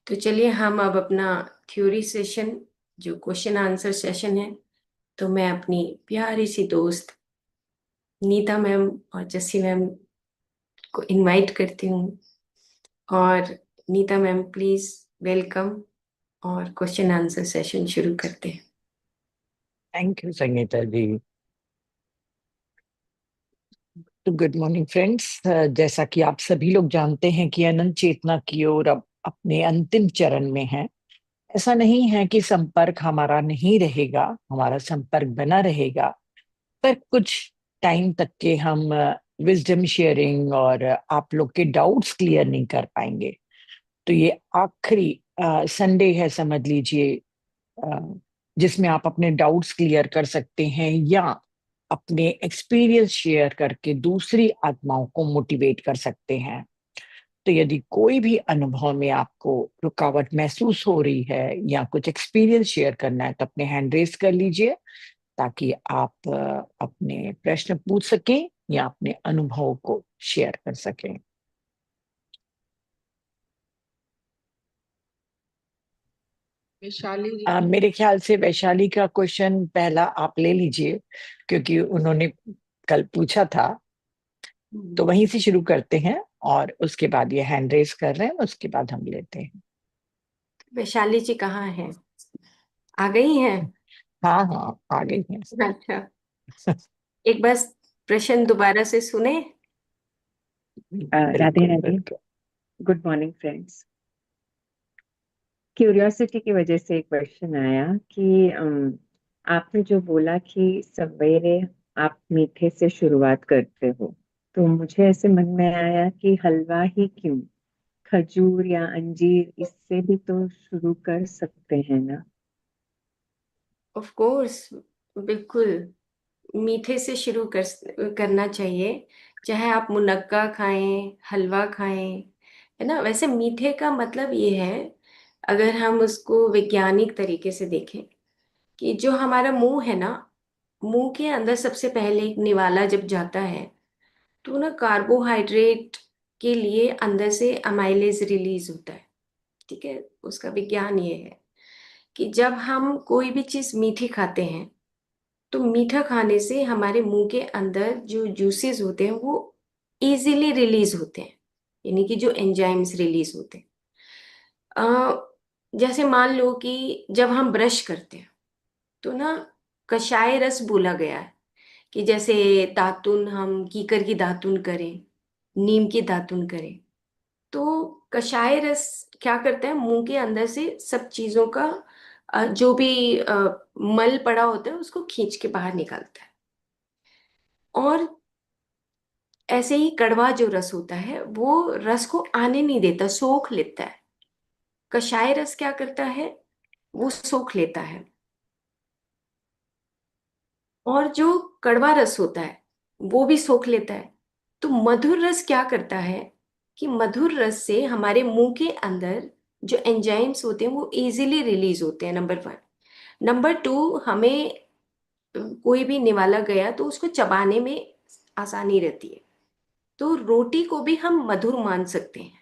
तो चलिए हम अब अपना थ्योरी सेशन जो क्वेश्चन आंसर सेशन है, तो मैं अपनी प्यारी सी दोस्त नीता मैम और जस्सी मैम को इनवाइट करती हूँ। और नीता मैम प्लीज वेलकम, और क्वेश्चन आंसर सेशन शुरू करते हैं। थैंक यू संगीता जी। तो गुड मॉर्निंग फ्रेंड्स। जैसा कि आप सभी लोग जानते हैं कि अनंत चेतना की ओर अब अपने अंतिम चरण में है। ऐसा नहीं है कि संपर्क हमारा नहीं रहेगा, हमारा संपर्क बना रहेगा, पर कुछ टाइम तक के हम विजडम शेयरिंग और आप लोग के डाउट्स क्लियर नहीं कर पाएंगे। तो ये आखिरी संडे है समझ लीजिए, अ, जिसमें आप अपने डाउट्स क्लियर कर सकते हैं या अपने एक्सपीरियंस शेयर करके दूसरी आत्माओं को मोटिवेट कर सकते हैं। तो यदि कोई भी अनुभव में आपको रुकावट महसूस हो रही है या कुछ एक्सपीरियंस शेयर करना है तो अपने हैंड रेस कर लीजिए, ताकि आप अपने प्रश्न पूछ सकें या अपने अनुभव को शेयर कर सकें। वैशाली जी। मेरे ख्याल से वैशाली का क्वेश्चन पहला आप ले लीजिए, क्योंकि उन्होंने कल पूछा था। तो वहीं से शुरू करते हैं और उसके बाद ये हैंड रेस कर रहे हैं, उसके बाद हम लेते हैं। वैशाली जी कहाँ हैं? आ गई हैं? हाँ हाँ, आ गई हैं। अच्छा, एक बार प्रश्न दोबारा से सुने। राधे बिल्कुल राधे। बिल्कुल। Good morning friends. क्यूरियोसिटी की वजह से एक क्वेश्चन आया कि आपने जो बोला कि सवेरे आप मीठे से शुरुआत करते हो, तो मुझे ऐसे मन में आया कि हलवा ही क्यों, खजूर या अंजीर इससे भी तो शुरू कर सकते हैं ना। ऑफ कोर्स, बिल्कुल मीठे से शुरू करना चाहिए। चाहे आप मुनक्का खाएं, हलवा खाएं, है ना। वैसे मीठे का मतलब ये है, अगर हम उसको वैज्ञानिक तरीके से देखें, कि जो हमारा मुंह है ना, मुंह के अंदर सबसे पहले एक निवाला जब जाता है, तो ना कार्बोहाइड्रेट के लिए अंदर से अमाइलेज रिलीज होता है। ठीक है, उसका विज्ञान ये है कि जब हम कोई भी चीज मीठी खाते हैं, तो मीठा खाने से हमारे मुंह के अंदर जो जूसेस होते हैं वो इजीली रिलीज होते हैं, यानी कि जो एंजाइम्स रिलीज होते हैं। जैसे मान लो कि जब हम ब्रश करते हैं, तो ना कषाय रस बोला गया है कि जैसे दातुन, हम कीकर की दातुन करें, नीम की दातुन करें, तो कषाय रस क्या करता है, मुंह के अंदर से सब चीजों का जो भी मल पड़ा होता है उसको खींच के बाहर निकालता है। और ऐसे ही कड़वा जो रस होता है वो रस को आने नहीं देता, सोख लेता है। कषाय रस क्या करता है, वो सोख लेता है। और जो कड़वा रस होता है वो भी सोख लेता है। तो मधुर रस क्या करता है कि मधुर रस से हमारे मुंह के अंदर जो एंजाइम्स होते हैं वो इजीली रिलीज होते हैं, नंबर वन। नंबर टू, हमें कोई भी निवाला गया तो उसको चबाने में आसानी रहती है। तो रोटी को भी हम मधुर मान सकते हैं।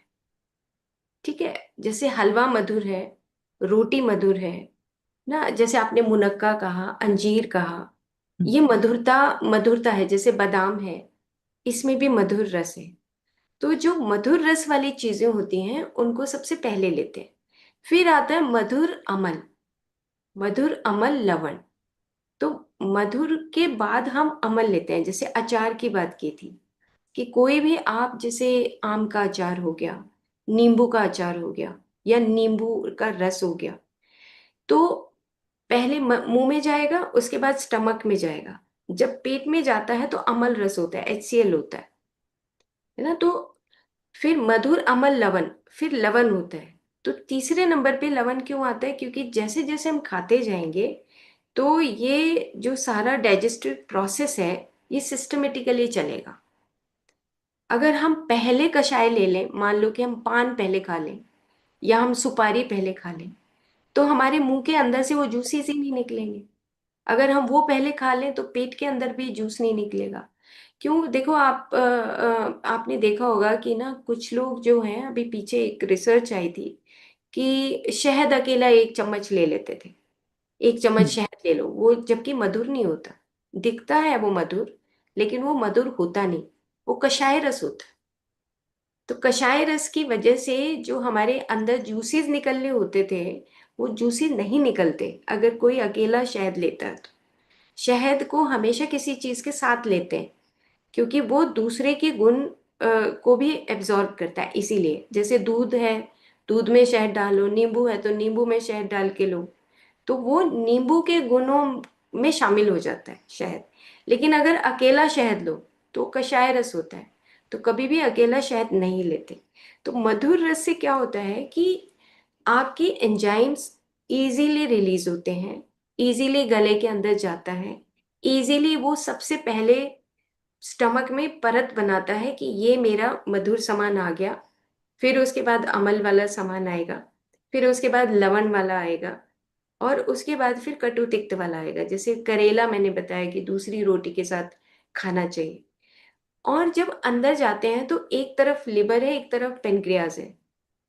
ठीक है, जैसे हलवा मधुर है, रोटी मधुर है ना। जैसे आपने मुनक्का कहा, अंजीर कहा, ये मधुरता मधुरता है। जैसे बादाम है, इसमें भी मधुर रस है। तो जो मधुर रस वाली चीजें होती हैं उनको सबसे पहले लेते हैं। फिर आता है मधुर अमल, मधुर अमल लवण। तो मधुर के बाद हम अमल लेते हैं। जैसे अचार की बात की थी, कि कोई भी आप, जैसे आम का अचार हो गया, नींबू का अचार हो गया, या नींबू का रस हो गया, तो पहले मुंह में जाएगा, उसके बाद स्टमक में जाएगा। जब पेट में जाता है तो अमल रस होता है, HCl होता है ना। तो फिर मधुर अमल लवण, फिर लवण होता है। तो तीसरे नंबर पे लवण क्यों आता है, क्योंकि जैसे जैसे हम खाते जाएंगे तो ये जो सारा डाइजेस्टिव प्रोसेस है ये सिस्टमेटिकली चलेगा। अगर हम पहले कषाय ले लें, मान लो कि हम पान पहले खा लें या हम सुपारी पहले खा लें, तो हमारे मुंह के अंदर से वो जूसेस ही नहीं निकलेंगे। अगर हम वो पहले खा लें तो पेट के अंदर भी जूस नहीं निकलेगा। क्यों? देखो आप, आपने देखा होगा कि ना कुछ लोग जो हैं, अभी पीछे एक रिसर्च आई थी कि शहद अकेला 1 चम्मच ले लेते थे, 1 चम्मच शहद ले लो, वो जबकि मधुर नहीं होता। दिखता है वो मधुर, लेकिन वो मधुर होता नहीं, वो कषाय रस होता है। तो कषाय रस की वजह से जो हमारे अंदर जूसेस निकलने होते थे, वो जूसेस नहीं निकलते अगर कोई अकेला शहद लेता है तो। शहद को हमेशा किसी चीज के साथ लेते हैं, क्योंकि वो दूसरे के गुण को भी एब्जॉर्ब करता है। इसीलिए जैसे दूध है, दूध में शहद डालो, नींबू है तो नींबू में शहद डाल के लो, तो वो नींबू के गुणों में शामिल हो जाता है शहद। लेकिन अगर अकेला शहद लो तो कषाय रस होता है, तो कभी भी अकेला शहद नहीं लेते। तो मधुर रस से क्या होता है कि आपकी एंजाइम्स इजीली रिलीज होते हैं, इजीली गले के अंदर जाता है, इजीली वो सबसे पहले स्टमक में परत बनाता है कि ये मेरा मधुर सामान आ गया। फिर उसके बाद अम्ल वाला सामान आएगा, फिर उसके बाद लवण वाला आएगा, और उसके बाद फिर कटु तिक्त वाला आएगा। जैसे करेला मैंने बताया कि दूसरी रोटी के साथ खाना चाहिए। और जब अंदर जाते हैं तो एक तरफ लिवर है, एक तरफ पेनक्रियाज है।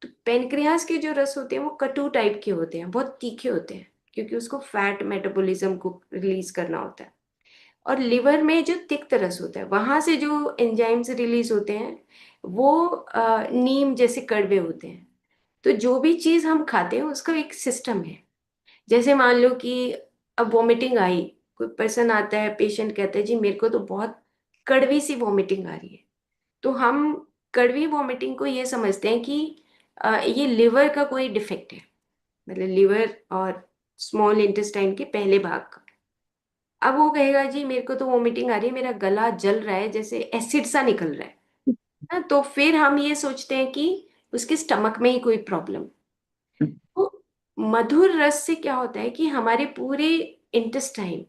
तो पेनक्रियाज के जो रस होते हैं वो कटु टाइप के होते हैं, बहुत तीखे होते हैं, क्योंकि उसको फैट मेटाबॉलिज्म को रिलीज करना होता है। और लिवर में जो तिक्त रस होता है, वहां से जो एंजाइम्स रिलीज होते हैं वो नीम जैसे कड़वे होते हैं। तो जो भी चीज हम खाते हैं उसका एक सिस्टम है। जैसे मान लो कि अब वॉमिटिंग आई, कोई पर्सन आता है, पेशेंट कहता है जी मेरे को तो बहुत कड़वी सी वॉमिटिंग आ रही है, तो हम कड़वी वॉमिटिंग को ये समझते हैं कि ये लिवर का कोई डिफेक्ट है, मतलब लिवर और स्मॉल इंटेस्टाइन के पहले भाग का। अब वो कहेगा जी मेरे को तो वॉमिटिंग आ रही है, मेरा गला जल रहा है, जैसे एसिड सा निकल रहा है ना, तो फिर हम ये सोचते हैं कि उसके स्टमक में ही कोई प्रॉब्लम। तो मधुर रस से क्या होता है कि हमारे पूरे इंटेस्टाइन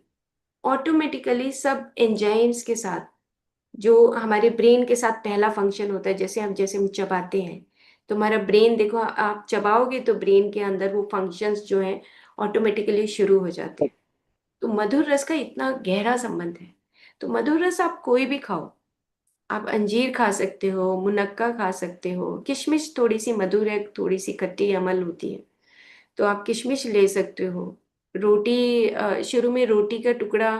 ऑटोमेटिकली सब एंजाइम्स के साथ, जो हमारे ब्रेन के साथ पहला फंक्शन होता है, जैसे हम चबाते हैं, तो हमारा ब्रेन देखो, आप चबाओगे तो ब्रेन के अंदर वो फंक्शंस जो हैं ऑटोमेटिकली शुरू हो जाते हैं। तो मधुर रस का इतना गहरा संबंध है। तो मधुर रस आप कोई भी खाओ, आप अंजीर खा सकते हो, मुनक्का खा सकते हो, किशमिश थोड़ी सी मधुर है, थोड़ी सी खट्टी अमल होती है, तो आप किशमिश ले सकते हो। रोटी शुरू में रोटी का टुकड़ा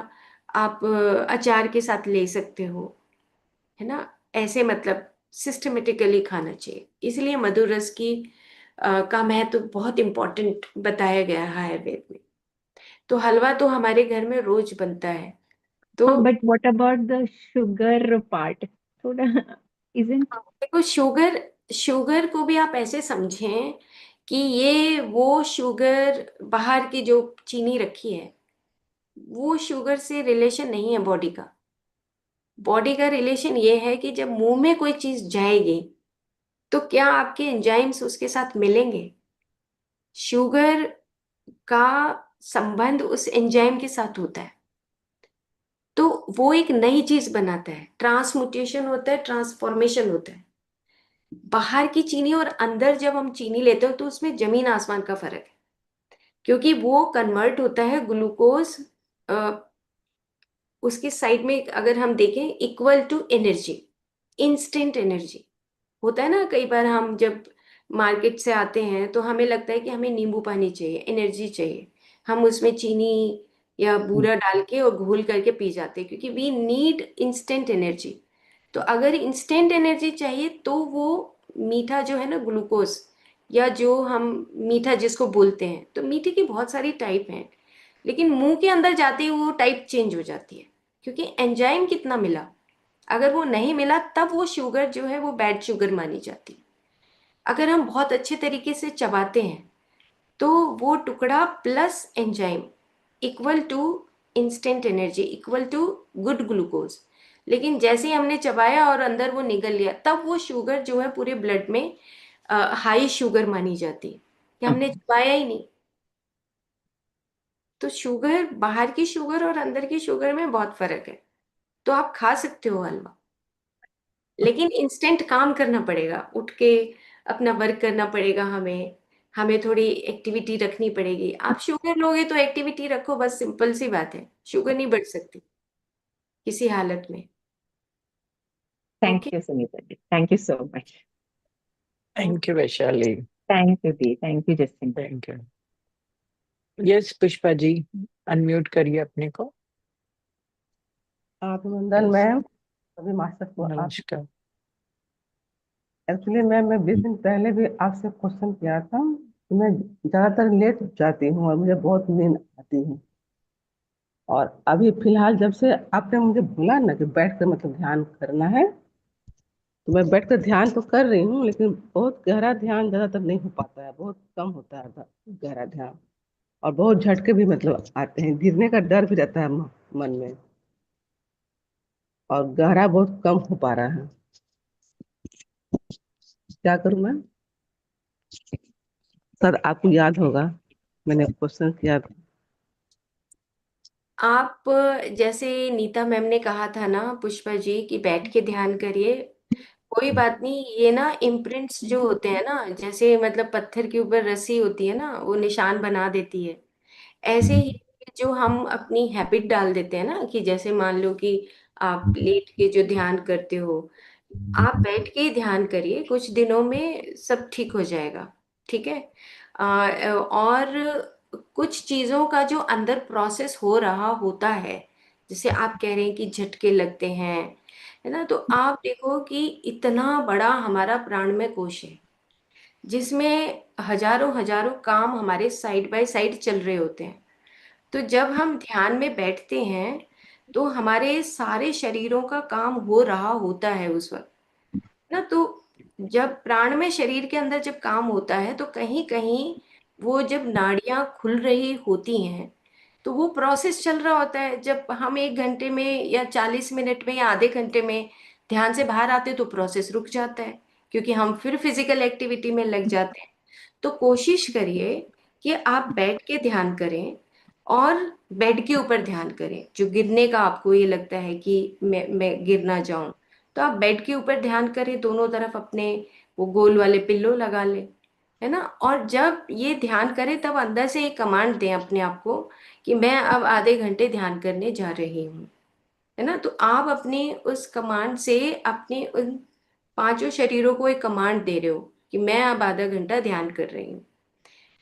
आप अचार के साथ ले सकते हो, है ना। ऐसे मतलब सिस्टमेटिकली खाना चाहिए, इसलिए मधुर रस की का महत्व तो बहुत इम्पोर्टेंट बताया गया है आयुर्वेद में। तो हलवा तो हमारे घर में रोज बनता है। तो हाँ, but what about the sugar part? थोड़ा इजंट। देखो, शुगर, शुगर को भी आप ऐसे समझें कि ये वो शुगर बाहर की जो चीनी रखी है, वो शुगर से रिलेशन नहीं है बॉडी का। बॉडी का रिलेशन ये है कि जब मुंह में कोई चीज जाएगी तो क्या आपके एंजाइम्स उसके साथ मिलेंगे। शुगर का संबंध उस एंजाइम के साथ होता है, तो वो एक नई चीज बनाता है, ट्रांसम्यूटेशन होता है, ट्रांसफॉर्मेशन होता है। बाहर की चीनी और अंदर जब हम चीनी लेते हो तो उसमें जमीन आसमान का फर्क है, क्योंकि वो कन्वर्ट होता है ग्लूकोज, उसकी साइड में अगर हम देखें equal to energy, instant energy. होता है ना, कई बार हम जब मार्केट से आते हैं तो हमें लगता है कि हमें नींबू पानी चाहिए, एनर्जी चाहिए, हम उसमें चीनी या बूरा डाल के और घोल करके पी जाते हैं, क्योंकि वी नीड इंस्टेंट एनर्जी। तो अगर इंस्टेंट एनर्जी चाहिए तो वो मीठा जो है ना, ग्लूकोज, या जो हम मीठा जिसको बोलते हैं, तो मीठे की बहुत सारी टाइप हैं, लेकिन मुंह के अंदर जाते ही वो टाइप चेंज हो जाती है, क्योंकि एंजाइम कितना मिला। अगर वो नहीं मिला तब वो शुगर जो है वो बैड शुगर मानी जाती है। अगर हम बहुत अच्छे तरीके से चबाते हैं तो वो टुकड़ा plus enzyme equal to instant energy, equal to good glucose. लेकिन जैसे ही हमने चबाया और अंदर वो निगल लिया, तब वो शुगर जो है पूरे ब्लड में हाई शुगर मानी जाती है, कि हमने चबाया ही नहीं। तो शुगर, बाहर की शुगर और अंदर की शुगर में बहुत फर्क है। तो आप खा सकते हो हलवा, लेकिन इंस्टेंट काम करना पड़ेगा, उठ के अपना वर्क करना पड़ेगा, हमें हमें थोड़ी एक्टिविटी रखनी पड़ेगी। आप शुगर लोगे तो एक्टिविटी रखो, बस सिंपल सी बात है, शुगर नहीं बढ़ सकती किसी हालत में। Thank okay. You Sunita ji, thank you so much. Thank you Vaishali. Thank you दी, thank you Jasin. Thank you. Yes Pushpa ji, unmute करिए अपने को। अभिनंदन यस, मैम, सभी मास्टर को आप। नमस्कार। एक्चुअली मैम, मैं 20 दिन पहले भी आपसे क्वेश्चन किया था कि मैं ज्यादातर लेट जाती हूँ और मुझे बहुत नींद आती है। और अभी फिलहाल जब से आपने मुझे बोला ना कि बैठ कर मतलब ध्यान करना है, तो मैं बैठ कर ध्यान तो कर रही हूँ, लेकिन बहुत गहरा ध्यान ज्यादातर नहीं हो पाता है, बहुत कम होता है गहरा ध्यान। और बहुत झटके भी मतलब आते हैं, गिरने का डर भी रहता है मन में। और गहरा बहुत कम हो पा रहा है। क्या करूँ मैं? सर आपको याद होगा मैंने क्वेश्चन किया था। आप जैसे नीता मैम ने कहा था ना पुष्पा जी कि बैठ के ध्यान करिए, कोई बात नहीं। ये ना इम्प्रिंट्स जो होते हैं ना, जैसे मतलब पत्थर के ऊपर रस्सी होती है ना, वो निशान बना देती है। ऐसे ही जो हम अपनी हैबिट डाल देते हैं ना, कि जैसे मान लो कि आप लेट के जो ध्यान करते हो, आप बैठ के ही ध्यान करिए, कुछ दिनों में सब ठीक हो जाएगा। ठीक है। और कुछ चीजों का जो अंदर प्रोसेस हो रहा होता है, जैसे आप कह रहे हैं कि झटके लगते हैं, है ना, तो आप देखो कि इतना बड़ा हमारा प्राणमय कोश है, जिसमें हजारों हजारों काम हमारे साइड बाय साइड चल रहे होते हैं। तो जब हम ध्यान में बैठते हैं, तो हमारे सारे शरीरों का काम हो रहा होता है उस वक्त ना। तो जब प्राण में शरीर के अंदर जब काम होता है, तो कहीं कहीं वो जब नाड़ियां खुल रही होती हैं, तो वो प्रोसेस चल रहा होता है। जब हम 1 घंटे में या 40 मिनट में या आधे घंटे में ध्यान से बाहर आते, तो प्रोसेस रुक जाता है, क्योंकि हम फिर फिजिकल एक्टिविटी में लग जाते हैं। तो कोशिश करिए कि आप बैठ के ध्यान करें, और बेड के ऊपर ध्यान करें। जो गिरने का आपको ये लगता है कि मैं गिर ना जाऊं, तो आप बेड के ऊपर ध्यान करें, दोनों तरफ अपने वो गोल वाले पिल्लो लगा लें, है ना। और जब ये ध्यान करें, तब अंदर से एक कमांड दें अपने आप को कि मैं अब आधे घंटे ध्यान करने जा रही हूँ, है ना। तो आप अपनी उस कमांड से अपने उन पांचों शरीरों को एक कमांड दे रहे हो कि मैं अब आधा घंटा ध्यान कर रही हूँ।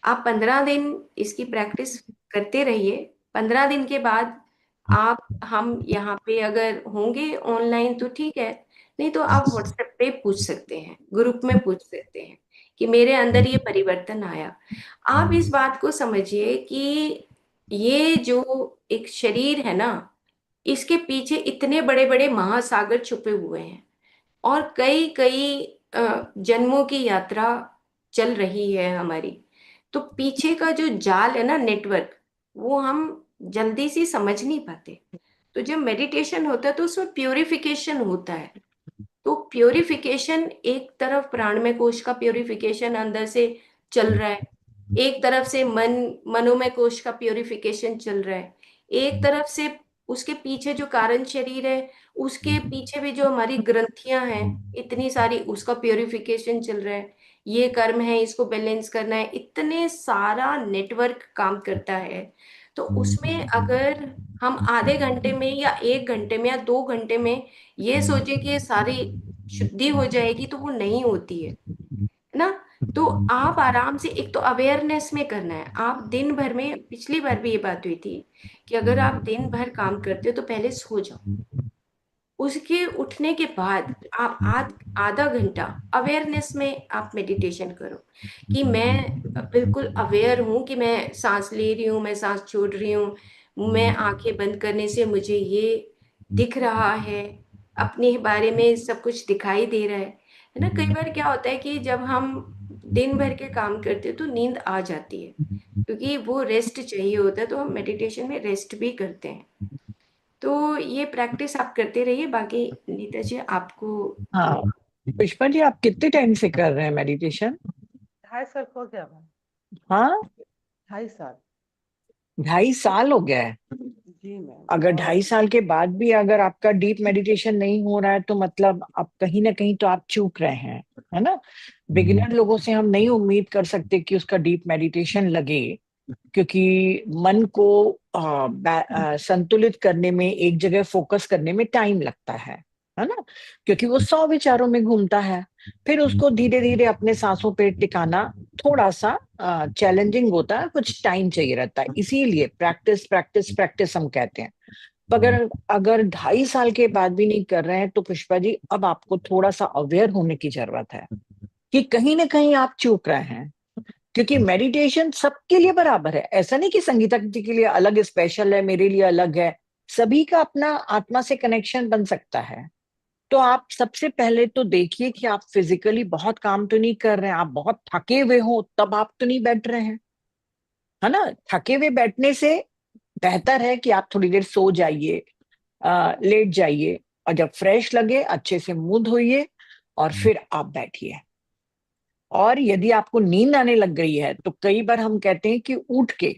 आप 15 दिन इसकी प्रैक्टिस करते रहिए। 15 दिन के बाद आप हम यहाँ पे अगर होंगे ऑनलाइन तो ठीक है, नहीं तो आप व्हाट्सएप पे पूछ सकते हैं, ग्रुप में पूछ सकते हैं कि मेरे अंदर ये परिवर्तन आया। आप इस बात को समझिए कि ये जो एक शरीर है ना, इसके पीछे इतने बड़े बड़े महासागर छुपे हुए हैं, और कई कई जन्मों की यात्रा चल रही है हमारी। तो पीछे का जो जाल है ना, नेटवर्क, वो हम जल्दी से समझ नहीं पाते। तो जब मेडिटेशन होता है, तो उसमें प्योरिफिकेशन होता है। तो प्योरिफिकेशन, एक तरफ प्राणमय कोश का प्योरिफिकेशन अंदर से चल रहा है, एक तरफ से मनोमय कोश का प्योरिफिकेशन चल रहा है, एक तरफ से उसके पीछे जो कारण शरीर है, उसके पीछे भी जो हमारी ग्रंथियां हैं इतनी सारी, उसका प्योरिफिकेशन चल रहा है। ये कर्म है, इसको बैलेंस करना है, इतने सारा नेटवर्क काम करता है। तो उसमें अगर हम आधे घंटे में या 1 घंटे में या 2 घंटे में ये सोचे कि ये सारी शुद्धि हो जाएगी, तो वो नहीं होती है ना। तो आप आराम से, एक तो अवेयरनेस में करना है। आप दिन भर में, पिछली बार भी ये बात हुई थी कि अगर आप दिन भर काम करते हो, तो पहले सो जाओ, उसके उठने के बाद आप आधा घंटा अवेयरनेस में आप मेडिटेशन करो, कि मैं बिल्कुल अवेयर हूँ कि मैं सांस ले रही हूँ, मैं सांस छोड़ रही हूँ, मैं आंखें बंद करने से मुझे ये दिख रहा है, अपने बारे में सब कुछ दिखाई दे रहा है ना। कई बार क्या होता है कि जब हम दिन भर के काम करते हैं, तो नींद आ जाती है, क्योंकि वो रेस्ट चाहिए होता है, तो हम मेडिटेशन में रेस्ट भी करते हैं। तो ये प्रैक्टिस आप करते रहिए। बाकी नीता जी आपको हाँ पुष्पा जी, आप कितने टाइम से कर रहे हैं मेडिटेशन? 2.5 साल हो गया मैम। हाँ, 2.5 साल। 2.5 साल हो गया है। जी मैम। अगर और 2.5 साल के बाद भी अगर आपका डीप मेडिटेशन नहीं हो रहा है, तो मतलब आप कहीं ना कहीं तो आप चूक रहे हैं, है ना। बिगिनर लोगों से हम नहीं उम्मीद कर सकते कि उसका डीप मेडिटेशन लगे, क्योंकि मन को संतुलित करने में, एक जगह फोकस करने में टाइम लगता है ना, क्योंकि वो 100 विचारों में घूमता है। फिर उसको धीरे धीरे अपने सांसों पे टिकाना थोड़ा सा चैलेंजिंग होता है, कुछ टाइम चाहिए रहता है, इसीलिए प्रैक्टिस प्रैक्टिस प्रैक्टिस हम कहते हैं। अगर अगर 2.5 साल के बाद भी नहीं कर रहे हैं तो पुष्पा जी अब आपको थोड़ा सा अवेयर होने की जरूरत है कि कहीं ना कहीं आप चूक रहे हैं, क्योंकि मेडिटेशन सबके लिए बराबर है। ऐसा नहीं कि संगीता जी के लिए अलग स्पेशल है, मेरे लिए अलग है। सभी का अपना आत्मा से कनेक्शन बन सकता है। तो आप सबसे पहले तो देखिए कि आप फिजिकली बहुत काम तो नहीं कर रहे हैं, आप बहुत थके हुए हो तब आप तो नहीं बैठ रहे हैं, है ना। थके हुए बैठने से बेहतर है कि आप थोड़ी देर सो जाइए, लेट जाइए, और जब फ्रेश लगे अच्छे से मुंह धोइए और फिर आप बैठिए। और यदि आपको नींद आने लग गई है तो कई बार हम कहते हैं कि उठ के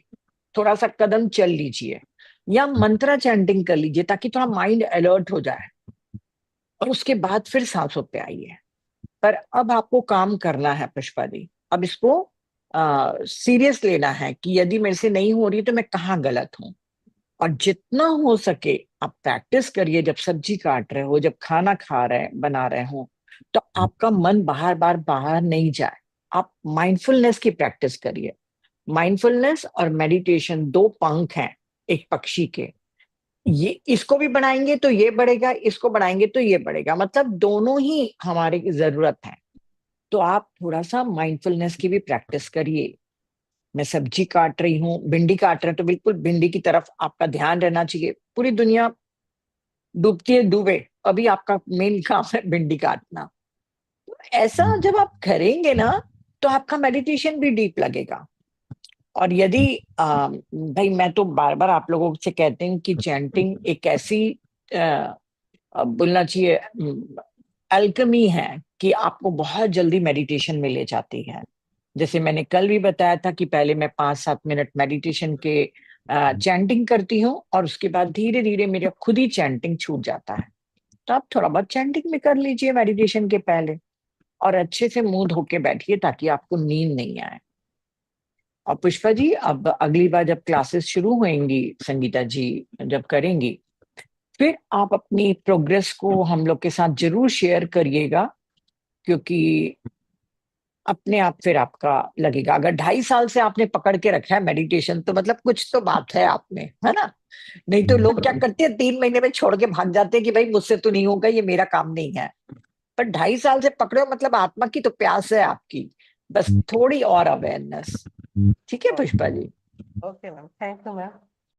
थोड़ा सा कदम चल लीजिए या मंत्रा चैंटिंग कर लीजिए ताकि थोड़ा माइंड अलर्ट हो जाए, और उसके बाद फिर सांसों पे आइए। पर अब आपको काम करना है पुष्पा जी, अब इसको सीरियस लेना है कि यदि मेरे से नहीं हो रही तो मैं कहाँ गलत हूँ। और जितना हो सके आप प्रैक्टिस करिए, जब सब्जी काट रहे हो, जब खाना खा रहे बना रहे हो, तो आपका मन बाहर नहीं जाए। आप माइंडफुलनेस की प्रैक्टिस करिए। माइंडफुलनेस और मेडिटेशन दो पंख हैं एक पक्षी के। ये इसको भी बढ़ाएंगे तो ये बढ़ेगा, इसको बढ़ाएंगे तो ये बढ़ेगा, मतलब दोनों ही हमारे की जरूरत है। तो आप थोड़ा सा माइंडफुलनेस की भी प्रैक्टिस करिए। मैं सब्जी काट रही हूँ, भिंडी काट रहे हैं, तो बिल्कुल भिंडी की तरफ आपका ध्यान रहना चाहिए। पूरी दुनिया डूबती है, डूबे, अभी आपका मेन काम है भिंडी काटना। तो ऐसा जब आप करेंगे ना तो आपका मेडिटेशन भी डीप लगेगा। और यदि भाई मैं तो बार बार आप लोगों से कहते हैं कि चैंटिंग एक ऐसी बोलना चाहिए अल्केमी है कि आपको बहुत जल्दी मेडिटेशन में ले जाती है। जैसे मैंने कल भी बताया था कि पहले मैं 5-7 मिनट मेडिटेशन के चैंटिंग करती हूँ और उसके बाद धीरे धीरे मेरा खुद ही चैंटिंग छूट जाता है। तो आप थोड़ा बहुत चैंटिंग भी कर लीजिए मेडिटेशन के पहले, और अच्छे से मुंह धो के बैठिए ताकि आपको नींद नहीं आए। और पुष्पा जी अब अगली बार जब क्लासेस शुरू होंगी, संगीता जी जब करेंगी, फिर आप अपनी प्रोग्रेस को हम लोग के साथ जरूर शेयर करिएगा, क्योंकि अपने आप फिर आपका लगेगा। अगर 2.5 साल से आपने पकड़ के रखा है मेडिटेशन तो मतलब कुछ तो बात है आप में, है ना। नहीं तो लोग क्या करते हैं 3 महीने में छोड़ के भाग जाते हैं कि भाई मुझसे तो नहीं होगा, ये मेरा काम नहीं है। पर 2.5 साल से पकड़ो मतलब आत्मा की तो प्यास है आपकी, बस थोड़ी और अवेयरनेस। ठीक है Pushpa ji. Okay ma'am, thank you ma'am.